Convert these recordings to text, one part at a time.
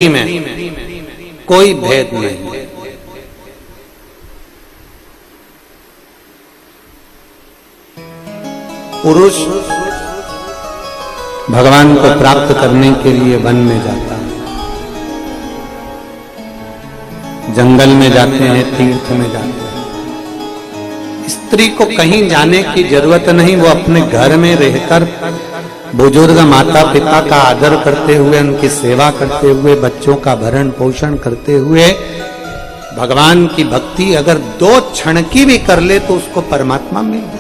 में कोई भेद नहीं। पुरुष भगवान को प्राप्त करने के लिए वन में जाता है, जंगल में जाते हैं, तीर्थ में जाते हैं। स्त्री को कहीं जाने की जरूरत नहीं, वो अपने घर में रहकर बुजुर्ग माता पिता का आदर करते हुए, उनकी सेवा करते हुए, बच्चों का भरण पोषण करते हुए भगवान की भक्ति अगर 2 क्षण की भी कर ले तो उसको परमात्मा मिल जाता।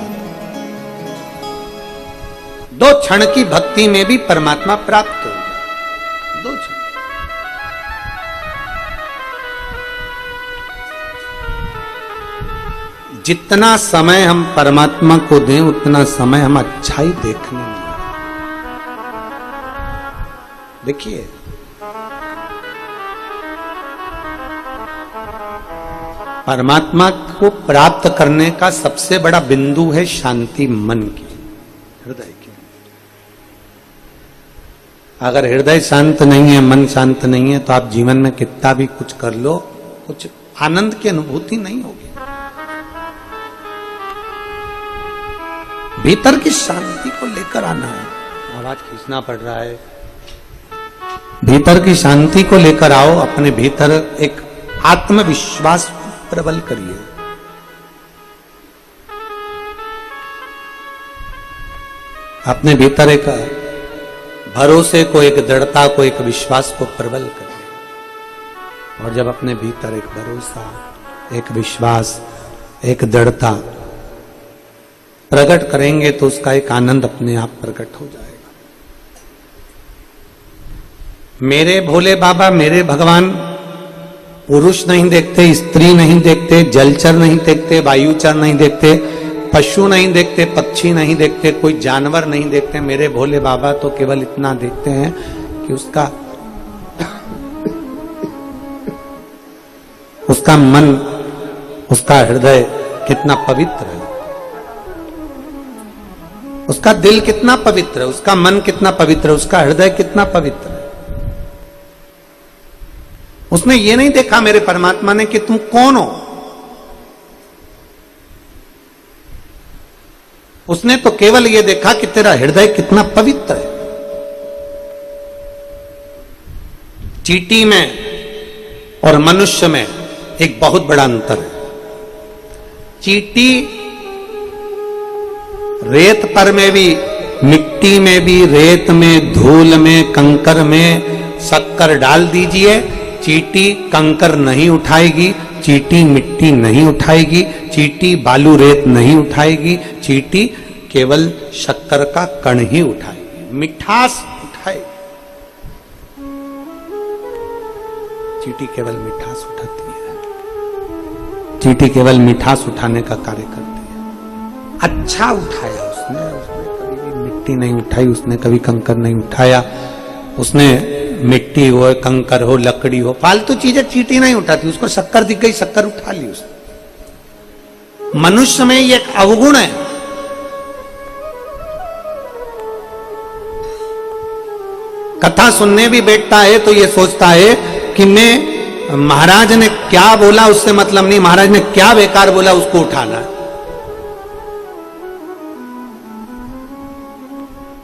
2 क्षण की भक्ति में भी परमात्मा प्राप्त हो जाए। 2 क्षण। जितना समय हम परमात्मा को दें उतना समय हम अच्छाई देखने में। देखिए, परमात्मा को प्राप्त करने का सबसे बड़ा बिंदु है शांति मन की, हृदय की। अगर हृदय शांत नहीं है, मन शांत नहीं है, तो आप जीवन में कितना भी कुछ कर लो, कुछ आनंद की अनुभूति नहीं होगी। भीतर की शांति को लेकर आना है। आवाज खींचना पड़ रहा है। भीतर की शांति को लेकर आओ, अपने भीतर एक आत्मविश्वास प्रबल करिए। अपने भीतर एक भरोसे को, एक दृढ़ता को, एक विश्वास को प्रबल करिए। और जब अपने भीतर एक भरोसा, एक विश्वास, एक दृढ़ता प्रकट करेंगे तो उसका एक आनंद अपने आप प्रकट हो जाएगा। मेरे भोले बाबा, मेरे भगवान पुरुष नहीं देखते, स्त्री नहीं देखते, जलचर नहीं देखते, वायुचर नहीं देखते, पशु नहीं देखते, पक्षी नहीं देखते, कोई जानवर नहीं देखते। मेरे भोले बाबा तो केवल इतना देखते हैं कि उसका मन, उसका हृदय कितना पवित्र है, उसका दिल कितना पवित्र है, उसका मन कितना पवित्र है, उसका हृदय कितना पवित्र है। उसने ये नहीं देखा मेरे परमात्मा ने कि तुम कौन हो। उसने तो केवल ये देखा कि तेरा हृदय कितना पवित्र है। चींटी में और मनुष्य में एक बहुत बड़ा अंतर है। चींटी रेत पर में भी, मिट्टी में भी, रेत में, धूल में, कंकर में शक्कर डाल दीजिए, चींटी कंकर नहीं उठाएगी, चींटी मिट्टी नहीं उठाएगी, चींटी बालू रेत नहीं उठाएगी, चींटी केवल शक्कर का कण ही उठाएगी, मिठास उठाएगी। चींटी केवल मिठास उठाती है। चींटी केवल मिठास उठाने का कार्य करती है। अच्छा उठाया उसने कभी भी मिट्टी नहीं उठाई, उसने कभी कंकर नहीं उठाया। उसने मिट्टी हो, कंकर हो, लकड़ी हो, फालतू चीजें चींटी नहीं उठाती। उसको शक्कर दिख गई, शक्कर उठा ली उसने। मनुष्य में ये एक अवगुण है। कथा सुनने भी बैठता है तो ये सोचता है कि मैं, महाराज ने क्या बोला उससे मतलब नहीं, महाराज ने क्या बेकार बोला उसको उठाना है।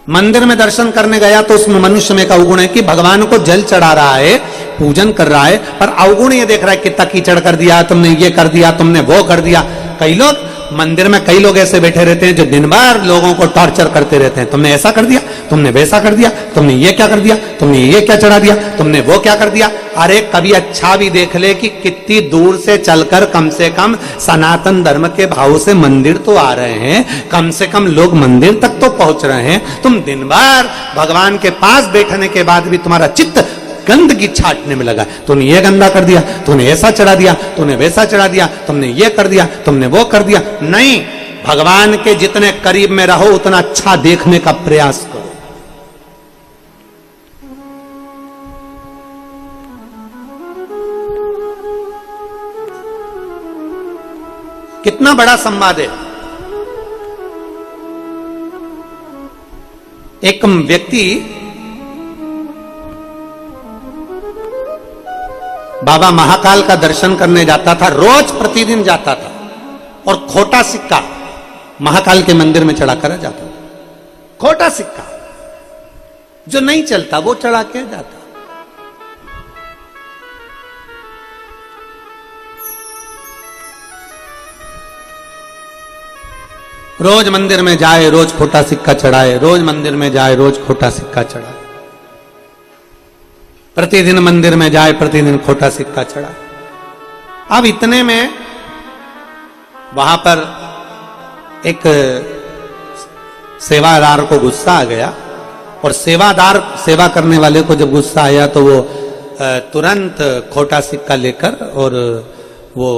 मंदिर में दर्शन करने गया तो उसमें मनुष्य में एक अवगुण है कि भगवान को जल चढ़ा रहा है, पूजन कर रहा है, पर अवगुण ये देख रहा है कितना कीचड़ कर दिया तुमने, ये कर दिया तुमने, वो कर दिया। कई लोग मंदिर में, कई लोग ऐसे बैठे रहते हैं जो दिन भर लोगों को टॉर्चर करते रहते हैं। तुमने ऐसा कर दिया, तुमने वैसा कर दिया, तुमने ये क्या कर दिया, तुमने ये क्या चढ़ा दिया, तुमने वो क्या कर दिया। अरे कभी अच्छा भी देख ले कि कितनी दूर से चलकर कम से कम सनातन धर्म के भाव से मंदिर तो आ रहे हैं, कम से कम लोग मंदिर तक तो पहुंच रहे हैं। तुम दिन भर भगवान के पास बैठने के बाद भी तुम्हारा चित्त गंदगी छाटने में लगा। तूने ये गंदा कर दिया, तूने ऐसा चढ़ा दिया, तूने वैसा चढ़ा दिया, तुमने ये कर दिया, तुमने वो कर दिया। नहीं, भगवान के जितने करीब में रहो उतना अच्छा देखने का प्रयास करो। कितना बड़ा संवाद है। एक व्यक्ति बाबा महाकाल का दर्शन करने जाता था, रोज प्रतिदिन जाता था, और खोटा सिक्का महाकाल के मंदिर में चढ़ा कर जाता था। खोटा सिक्का जो नहीं चलता वो चढ़ा के जाता। रोज मंदिर में जाए, रोज खोटा सिक्का चढ़ाए, रोज मंदिर में जाए, रोज खोटा सिक्का चढ़ाए, प्रतिदिन मंदिर में जाए, प्रतिदिन खोटा सिक्का चढ़ाए। अब इतने में वहां पर एक सेवादार को गुस्सा आ गया, और सेवादार सेवा करने वाले को जब गुस्सा आया तो वो तुरंत खोटा सिक्का लेकर और वो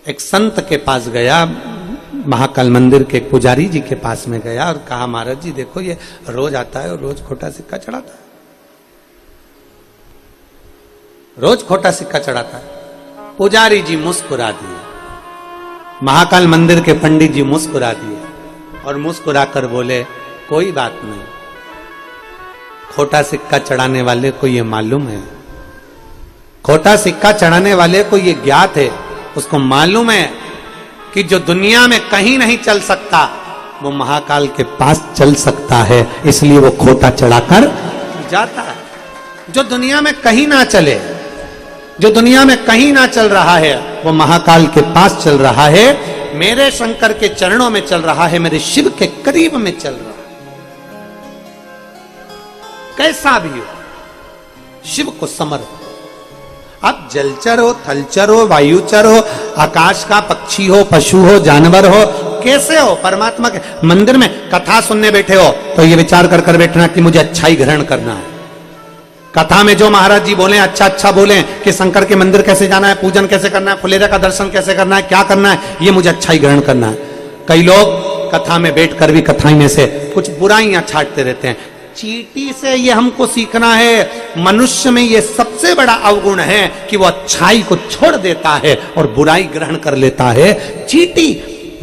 एक संत के पास गया, महाकाल मंदिर के पुजारी जी के पास में गया और कहा, महाराज जी देखो ये रोज आता है और रोज खोटा सिक्का चढ़ाता है, रोज खोटा सिक्का चढ़ाता है। पुजारी जी मुस्कुरा दिए, महाकाल मंदिर के पंडित जी मुस्कुरा दिए और मुस्कुराकर बोले, कोई बात नहीं, खोटा सिक्का चढ़ाने वाले को ये मालूम है, खोटा सिक्का चढ़ाने वाले को ये ज्ञात है, उसको मालूम है कि जो दुनिया में कहीं नहीं चल सकता वो महाकाल के पास चल सकता है, इसलिए वो खोटा चढ़ाकर जाता है। जो दुनिया में कहीं ना चले, जो दुनिया में कहीं ना चल रहा है, वो महाकाल के पास चल रहा है, मेरे शंकर के चरणों में चल रहा है, मेरे शिव के करीब में चल रहा है। कैसा भी हो, शिव को समर्पित। अब जलचर हो, थलचर हो, वायुचर हो, आकाश का पक्षी हो, पशु हो, जानवर हो, कैसे हो, परमात्मा के मंदिर में कथा सुनने बैठे हो तो ये विचार कर कर बैठना कि मुझे अच्छा ही ग्रहण करना है। कथा में जो महाराज जी बोले अच्छा अच्छा बोले कि शंकर के मंदिर कैसे जाना है, पूजन कैसे करना है, फुलेरा का दर्शन कैसे करना है, क्या करना है, ये मुझे अच्छा ही ग्रहण करना है। कई लोग कथा में बैठकर भी कथाई में से कुछ बुराइयां छाटते रहते हैं। चींटी से ये हमको सीखना है, मनुष्य में ये सबसे बड़ा अवगुण है कि वो अच्छाई को छोड़ देता है और बुराई ग्रहण कर लेता है। चींटी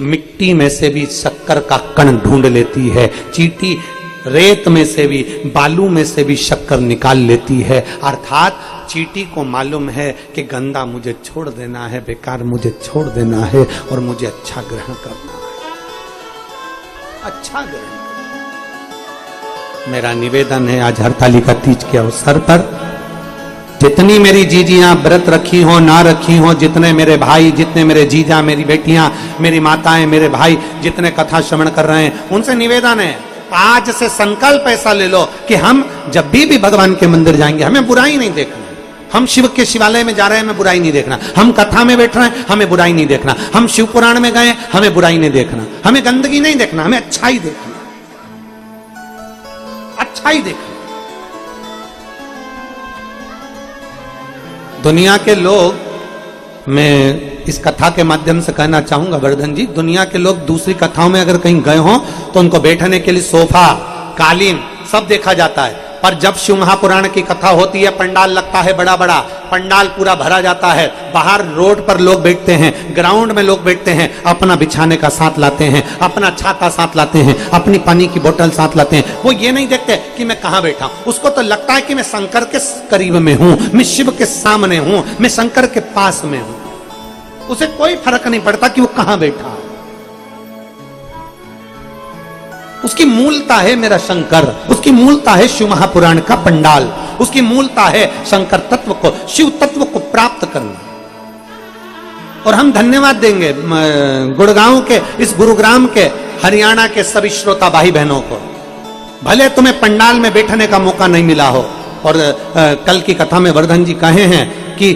मिट्टी में से भी शक्कर का कण ढूंढ लेती है, चींटी रेत में से भी, बालू में से भी शक्कर निकाल लेती है। अर्थात चींटी को मालूम है कि गंदा मुझे छोड़ देना है, बेकार मुझे छोड़ देना है और मुझे अच्छा ग्रहण करना है, अच्छा ग्रहण। मेरा निवेदन है आज हरतालिका तीज के अवसर पर, जितनी मेरी जीजियां व्रत रखी हो ना रखी हो, जितने मेरे भाई, जितने मेरे जीजा, मेरी बेटियां, मेरी माताएं, मेरे भाई जितने कथा श्रवण कर रहे हैं, उनसे निवेदन है आज से संकल्प ऐसा ले लो कि हम जब भी भगवान के मंदिर जाएंगे हमें बुराई नहीं देखना। हम शिव के शिवालय में जा रहे हैं, हमें बुराई नहीं देखना। हम कथा में बैठ रहे हैं, हमें बुराई नहीं देखना। हम शिव पुराण में गए, हमें बुराई नहीं देखना। हमें गंदगी नहीं देखना, हमें अच्छाई देखना, अच्छाई देखना। दुनिया के लोग, मैं इस कथा के माध्यम से कहना चाहूंगा वर्धन जी, दुनिया के लोग दूसरी कथाओं में अगर कहीं गए हों तो उनको बैठने के लिए सोफा, कालीन सब देखा जाता है, पर जब शिव महापुराण की कथा होती है पंडाल लगता है बड़ा बड़ा, पंडाल पूरा भरा जाता है, बाहर रोड पर लोग बैठते हैं, ग्राउंड में लोग बैठते हैं, अपना बिछाने का साथ लाते हैं, अपना छाता साथ लाते हैं, अपनी पानी की बोतल साथ लाते हैं। वो ये नहीं देखते कि मैं कहां बैठा हूं, उसको तो लगता है कि मैं शंकर के करीब में हूं, मैं शिव के सामने हूं, मैं शंकर के पास में हूं। उसे कोई फर्क नहीं पड़ता कि वो कहां बैठा है। उसकी मूलता है मेरा शंकर, उसकी मूलता है शिव महापुराण का पंडाल, उसकी मूलता है शंकर तत्व को, शिव तत्व को प्राप्त करना। और हम धन्यवाद देंगे गुड़गांव के, इस गुरुग्राम के, हरियाणा के सभी श्रोता भाई बहनों को। भले तुम्हें पंडाल में बैठने का मौका नहीं मिला हो, और कल की कथा में वर्धन जी कहे हैं कि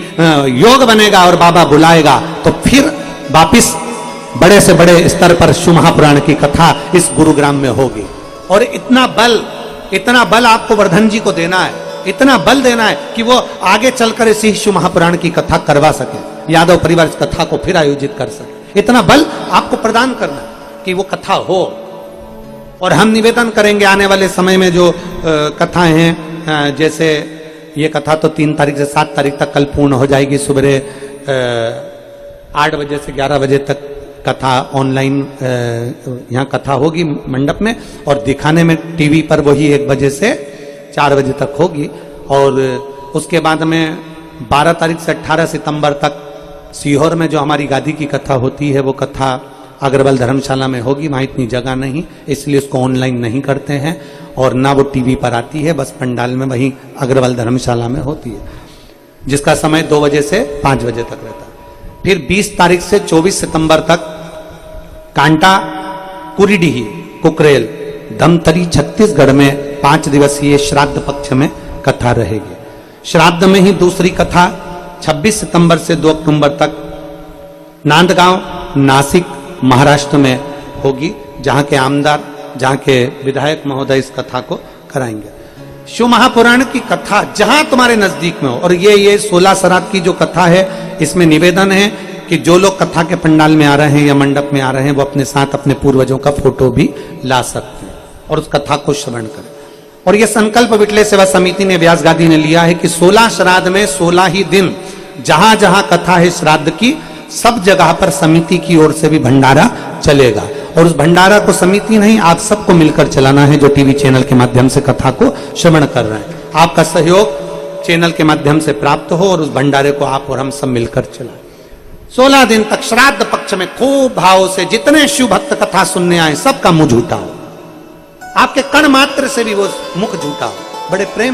योग बनेगा और बाबा बुलाएगा तो फिर वापिस बड़े से बड़े स्तर पर शिव महापुराण की कथा इस गुरुग्राम में होगी। और इतना बल आपको वर्धन जी को देना है, इतना बल देना है कि वो आगे चलकर इसी शिव महापुराण की कथा करवा सके, यादव परिवार इस कथा को फिर आयोजित कर सके। इतना बल आपको प्रदान करना कि वो कथा हो। और हम निवेदन करेंगे आने वाले समय में जो कथाएं हैं, जैसे ये कथा तो 3 तारीख से 7 तारीख तक कल पूर्ण हो जाएगी। सुबह 8 बजे से 11 बजे तक कथा ऑनलाइन यहाँ कथा होगी मंडप में, और दिखाने में टीवी पर वही 1 बजे से 4 बजे तक होगी। और उसके बाद में 12 तारीख से 18 सितंबर तक सीहोर में जो हमारी गादी की कथा होती है, वो कथा अग्रवाल धर्मशाला में होगी। वहां इतनी जगह नहीं, इसलिए उसको ऑनलाइन नहीं करते हैं और ना वो टीवी पर आती है, बस पंडाल में वही अग्रवाल धर्मशाला में होती है, जिसका समय 2 बजे से 5 बजे तक रहता है। फिर 20 तारीख से 24 सितंबर तक कांटा कुरीडीही कुकरेल धमतरी छत्तीसगढ़ में 5 दिवसीय श्राद्ध पक्ष में कथा रहेगी। श्राद्ध में ही दूसरी कथा 26 सितंबर से 2 अक्टूबर तक नांदगांव नासिक महाराष्ट्र में होगी, जहां के आमदार, जहां के विधायक महोदय इस कथा को कराएंगे। शिव महापुराण की कथा जहां तुम्हारे नजदीक में हो, और ये 16 श्राद्ध की जो कथा है, इसमें निवेदन है कि जो लोग कथा के पंडाल में आ रहे हैं या मंडप में आ रहे हैं, वो अपने साथ अपने पूर्वजों का फोटो भी ला सकते हैं और उस कथा को श्रवण करें। और यह संकल्प विटले सेवा समिति ने, व्यास गादी ने लिया है कि 16 श्राद्ध में 16 ही दिन जहां जहां कथा है श्राद्ध की, सब जगह पर समिति की ओर से भी भंडारा चलेगा। और उस भंडारा को समिति नहीं, आप सबको मिलकर चलाना है, जो टीवी चैनल के माध्यम से कथा को श्रवण कर रहे हैं। आपका सहयोग चैनल के माध्यम से प्राप्त हो और उस भंडारे को आप और हम सब मिलकर चलाएं। 16 दिन तक श्राद्ध पक्ष में खूब भाव से जितने शिव भक्त कथा सुनने आए, सबका मुंह झूठा हो, आपके कण मात्र से भी वो मुख झूठा हो, बड़े प्रेम